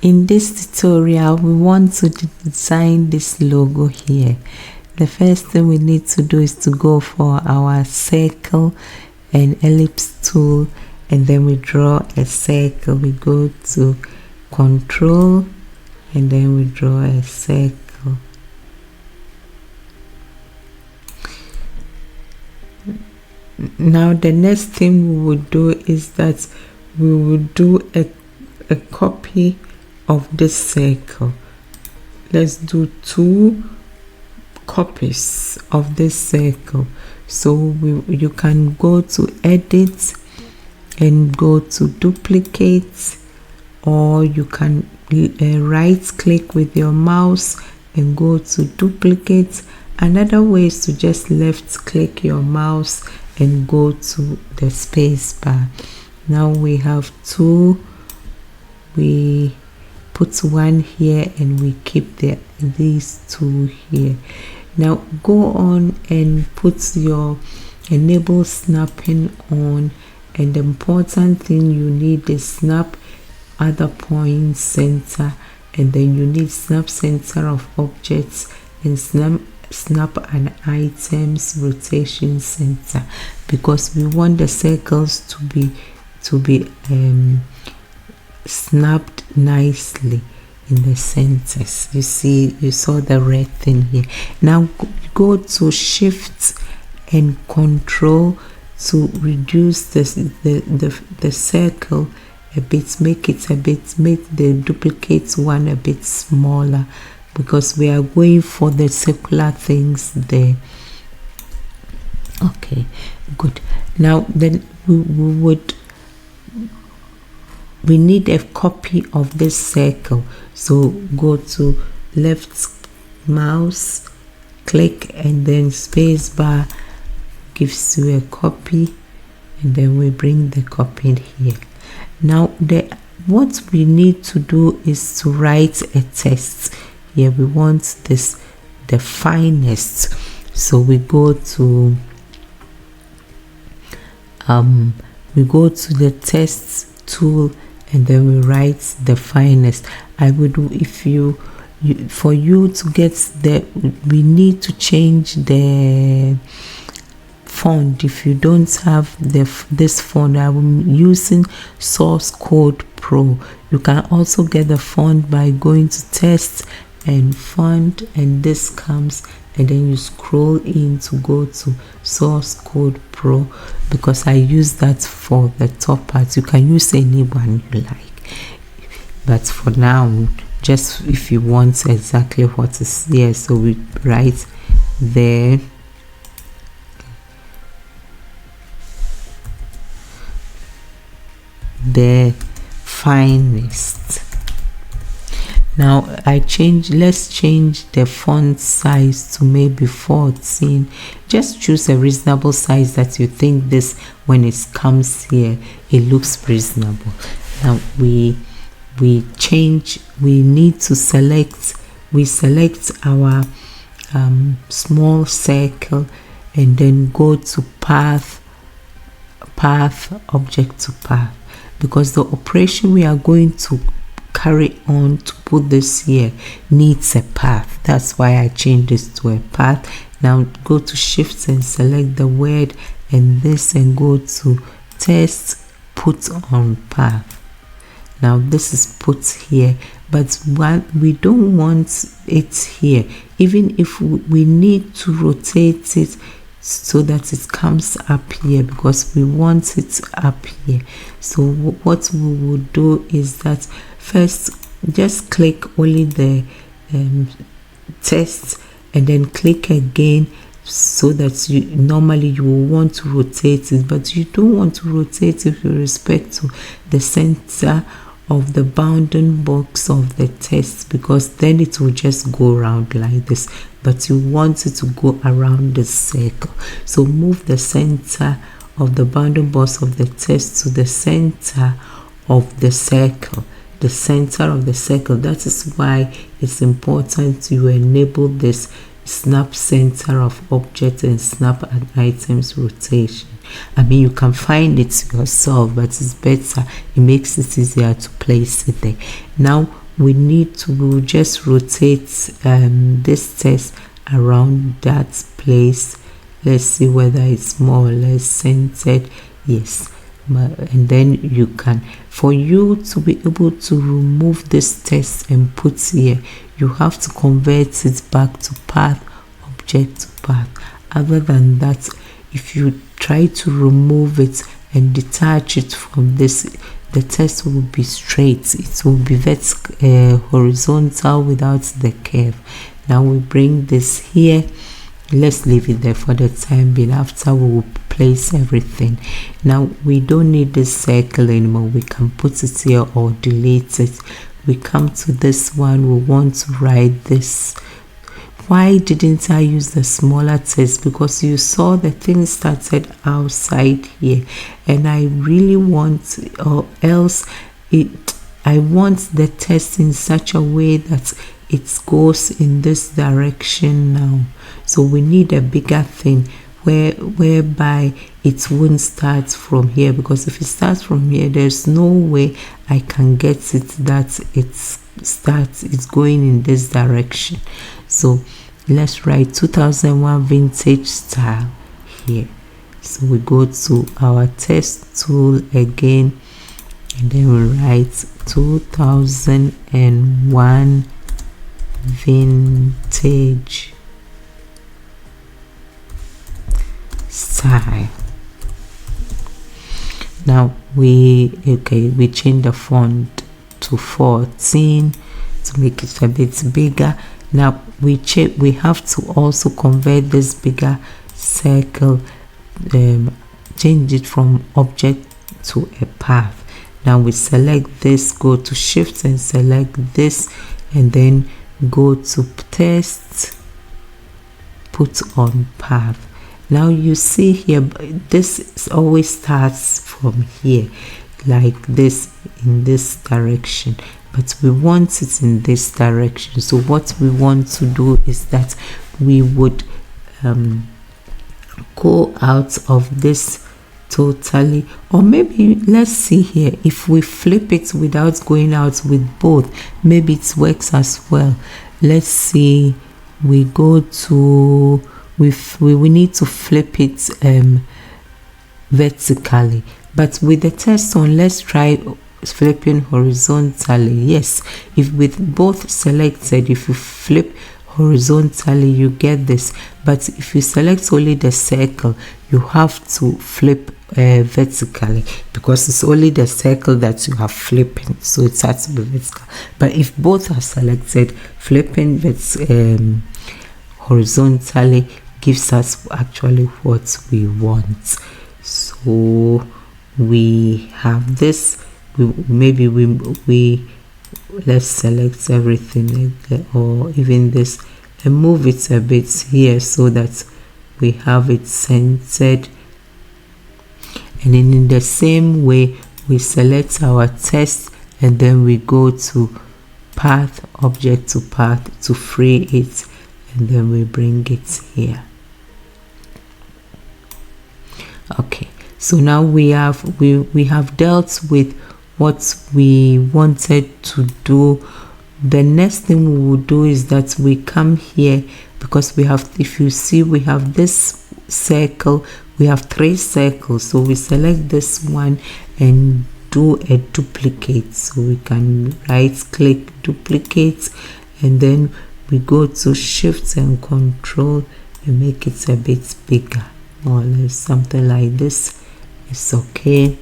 In this tutorial, we want to design this logo here. The first thing we need to do is to go for our circle and ellipse tool, and then we draw a circle. We go to control and then we draw a circle. Now the next thing we would do is that we will do a copy of this circle. Let's do 2 copies of this circle. So you can go to edit and go to duplicate, or you can right click with your mouse and go to duplicate. Another way is to just left click your mouse and go to the space bar. Now we have 2. We put 1 here and we keep these 2 here. Now go on and put your enable snapping on, and the important thing you need is snap other point center, and then you need snap center of objects and snap an item's rotation center, because we want the circles to be snapped nicely in the centers. You saw the red thing here. Now go to shift and control to reduce the circle a bit, make the duplicate one a bit smaller, because we are going for the circular things there. Okay, good. Now then we need a copy of this circle. So go to left mouse, click, and then space bar gives you a copy, and then we bring the copy here. Now what we need to do is to write a text. Here we want this the finest. So we go to the text tool, and then we write the finest. I would, if you for you to get we need to change the font. If you don't have this font, I'm using Source Code Pro. You can also get the font by going to text and font, and this comes, and then you scroll in to go to Source Code Pro, because I use that for the top part. You can use any one you like, but for now, just if you want exactly what is here, so we write there the finest. Now let's change the font size to maybe 14. Just choose a reasonable size that you think this, when it comes here, it looks reasonable. Now we need to select our small circle, and then go to path, object to path, because the operation we are going to carry on to put this here needs a path. That's why I changed this to a path. Now go to shift and select the word and this, and go to text, put on path. Now this is put here, but we don't want it here. Even if we need to rotate it so that it comes up here, because we want it up here. So what we will do is that first just click only the text, and then click again, so that normally you will want to rotate it, but you don't want to rotate it with respect to the center of the bounding box of the text, because then it will just go around like this, but you want it to go around the circle. So move the center of the bounding box of the text to the center of the circle. The center of the circle. That is why it's important to enable this snap center of object and snap an item's rotation. I mean, you can find it yourself, but it's better. It makes it easier to place it there. Now we will just rotate this text around that place. Let's see whether it's more or less centered. Yes. And then you can, for you to be able to remove this text and put here, you have to convert it back to path, object to path. Other than that, if you try to remove it and detach it from this, the text will be straight. It will be horizontal without the curve. Now we bring this here. Let's leave it there for the time being. After we will place everything. Now we don't need this circle anymore. We can put it here or delete it. We come to this one. We want to write this. Why didn't I use the smaller text? Because you saw the thing started outside here, and I really want, or else I want the text in such a way that it goes in this direction now. So we need a bigger thing whereby it won't start from here, because if it starts from here, there's no way I can get it that it's going in this direction. So let's write 2001 vintage style here. So we go to our text tool again, and then we write 2001 vintage style. Now we change the font to 14 to make it a bit bigger. Now we have to also convert this bigger circle, change it from object to a path. Now we select this, go to shift and select this, and then go to text, put on path. Now you see here, this always starts from here like this, in this direction, but we want it in this direction. So what we want to do is that we would go out of this totally, or maybe let's see here, if we flip it without going out with both, maybe it works as well. Let's see, we go to, we need to flip it vertically, but with the text on, let's try flipping horizontally. Yes, if with both selected, if you flip horizontally, you get this, but if you select only the circle, you have to flip vertically, because it's only the circle that you are flipping, so it has to be vertical. But if both are selected, flipping horizontally gives us actually what we want. So we have this, let's select everything, or even this, and move it a bit here so that we have it centered. And then in the same way, we select our text, and then we go to path, object to path to free it, and then we bring it here. Okay, so now we have dealt with what we wanted to do. The next thing we will do is that we come here, because we have, if you see, we have this circle, we have 3 circles, so we select this one and do a duplicate. So we can right click, duplicate, and then we go to shift and control and make it a bit bigger, more or less something like this. It's okay.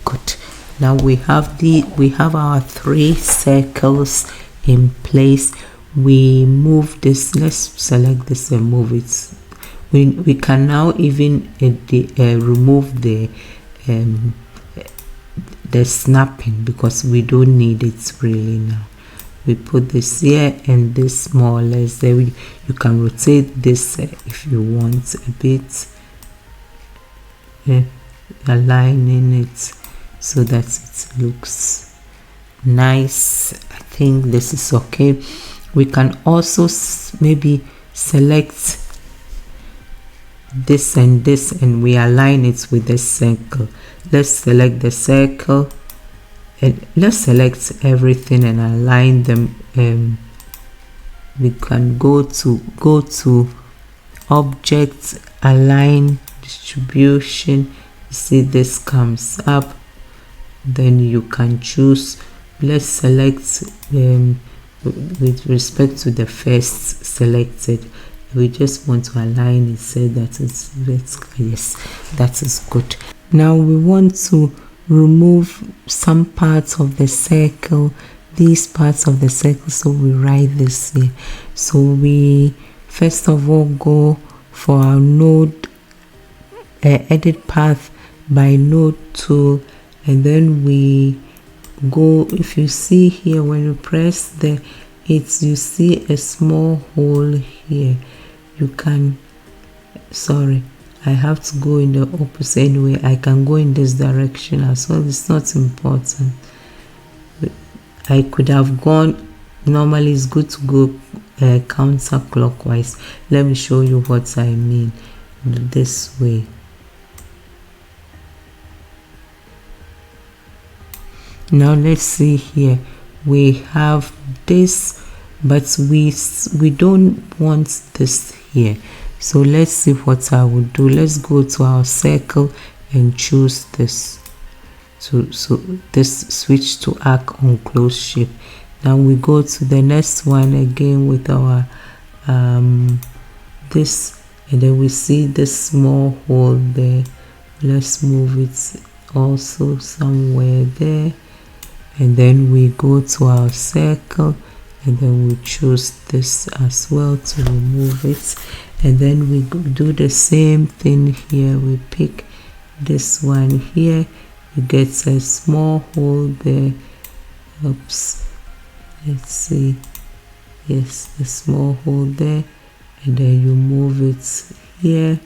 Good. Now we have our 3 circles in place. We move this, let's select this and move it. We can now even remove the snapping, because we don't need it really now. We put this here and this more or less there. You can rotate this if you want a bit, aligning it so that it looks nice. I think this is okay. We can also maybe select this and this, and we align it with the circle. Let's select the circle And let's select everything and align them. We can go to object, align, distribution. You see this comes up, then you can choose. Let's select with respect to the first selected. We just want to align it, say that it's yes, that is good. Now we want to remove some parts of the circle, these parts of the circle, so we write this here. So we first of all go for our node, edit path by node tool, and then we go, if you see here, when you press the it's, you see a small hole here. You can, sorry, I have to go in the opposite anyway. I can go in this direction as well, it's not important. I could have gone, normally it's good to go counterclockwise. Let me show you what I mean. This way. Now let's see here, we have this, but we don't want this here. So let's see what I will do. Let's go to our circle and choose this. So this, switch to arc on close shape. Now we go to the next one again with our this, and then we see this small hole there. Let's move it also somewhere there, and then we go to our circle, and then we choose this as well to remove it. And then we do the same thing here. We pick this one here, you get a small hole there. Oops, let's see, yes, a small hole there, and then you move it here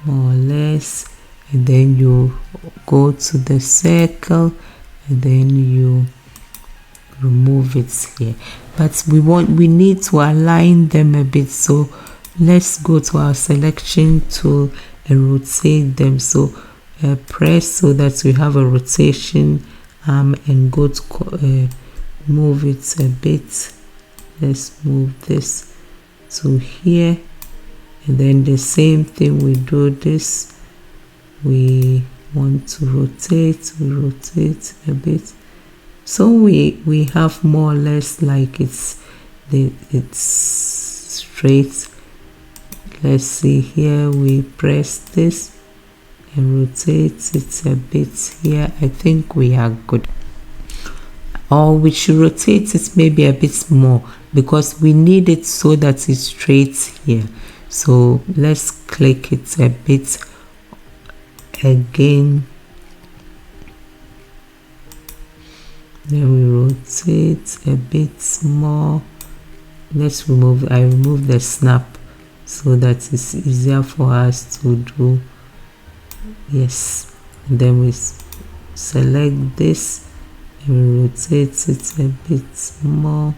more or less, and then you go to the circle, and then you remove it here. But we need to align them a bit, so let's go to our selection tool and rotate them. So press so that we have a rotation arm, and go to move it a bit. Let's move this to here, and then the same thing, we do this, we want to rotate, we rotate a bit, so we have more or less like it's straight. Let's see here, we press this and rotate it a bit here. I think we are good, or we should rotate it maybe a bit more because we need it so that it's straight here. So let's click it a bit again, then we rotate a bit more. Let's remove, I remove the snap so that it's easier for us to do. Yes, and then we select this and rotate it a bit more.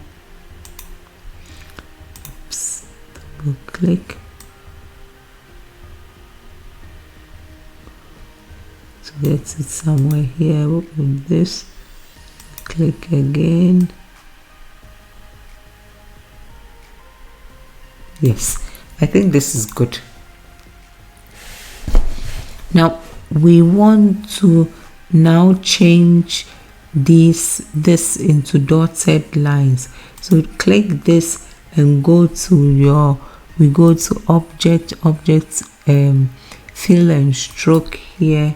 Oops, double click to get it somewhere here with this. Click again. Yes, I think this is good. Now we want to now change this into dotted lines. So click this and go to we go to object, fill and stroke here.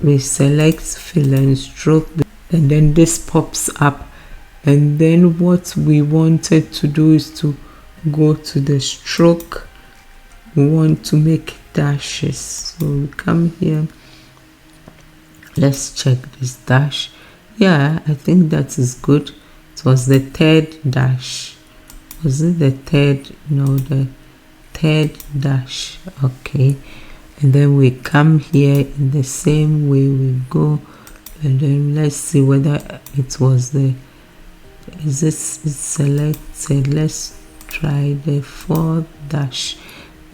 We select fill and stroke, and then this pops up. And then what we wanted to do is to go to the stroke. We want to make dashes, so we come here. Let's check this dash. Yeah, I think that is good. It was the third dash. Was it the third? No, the third dash. Okay, and then we come here in the same way we go, and then let's see whether it was the, is this selected. Let's try the fourth dash.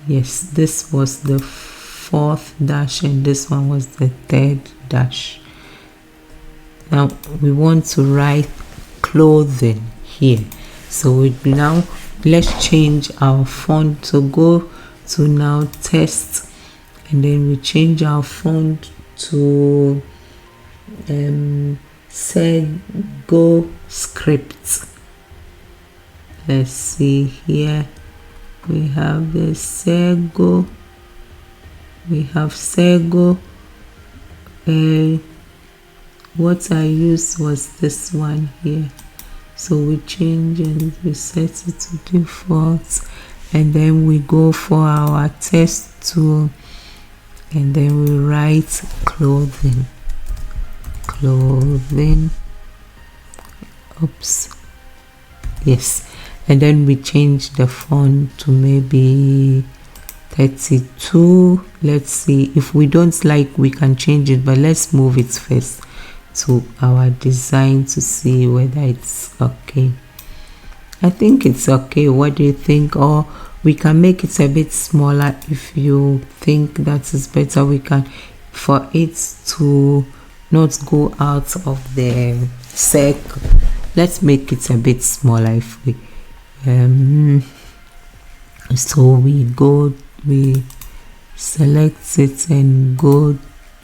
Yes, this was the fourth dash and this one was the third dash. Now we want to write clothing here, so now let's change our font. So go to now text, and then we change our font to Sego script. Let's see here, we have the Sego, we have Sego. What I used was this one here, so we change and we set it to default, and then we go for our text tool, and then we write clothing. Oops, yes, and then we change the font to maybe 32. Let's see, if we don't like, we can change it, but let's move it first to our design to see whether it's okay. I think it's okay. What do you think? Or we can make it a bit smaller if you think that is better. We can, for it to not go out of the circle, let's make it a bit smaller. If we so we select it and go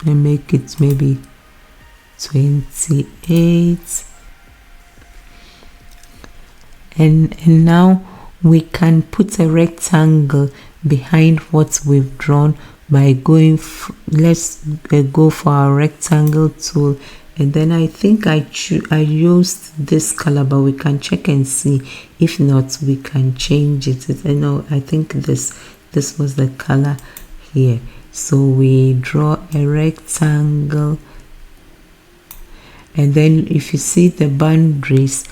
and make it maybe 28, and now we can put a rectangle behind what we've drawn by going let's go for our rectangle tool, and then I think I used this color, but we can check and see. If not, we can change it. I think this was the color here. So we draw a rectangle, and then if you see the boundaries,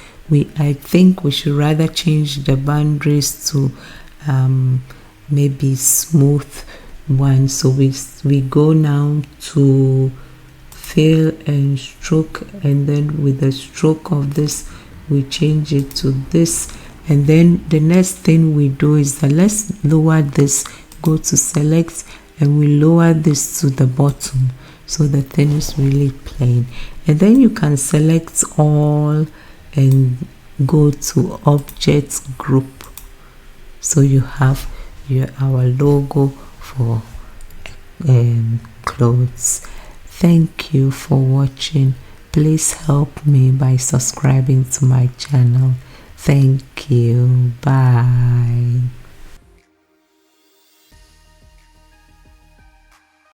I think we should rather change the boundaries to maybe smooth one. So we go now to fill and stroke, and then with the stroke of this we change it to this, and then the next thing we do is that let's lower this, go to select, and we lower this to the bottom so the thing is really plain. And then you can select all and go to object group, so you have our logo for clothes. Thank you for watching. Please help me by subscribing to my channel. Thank you. Bye.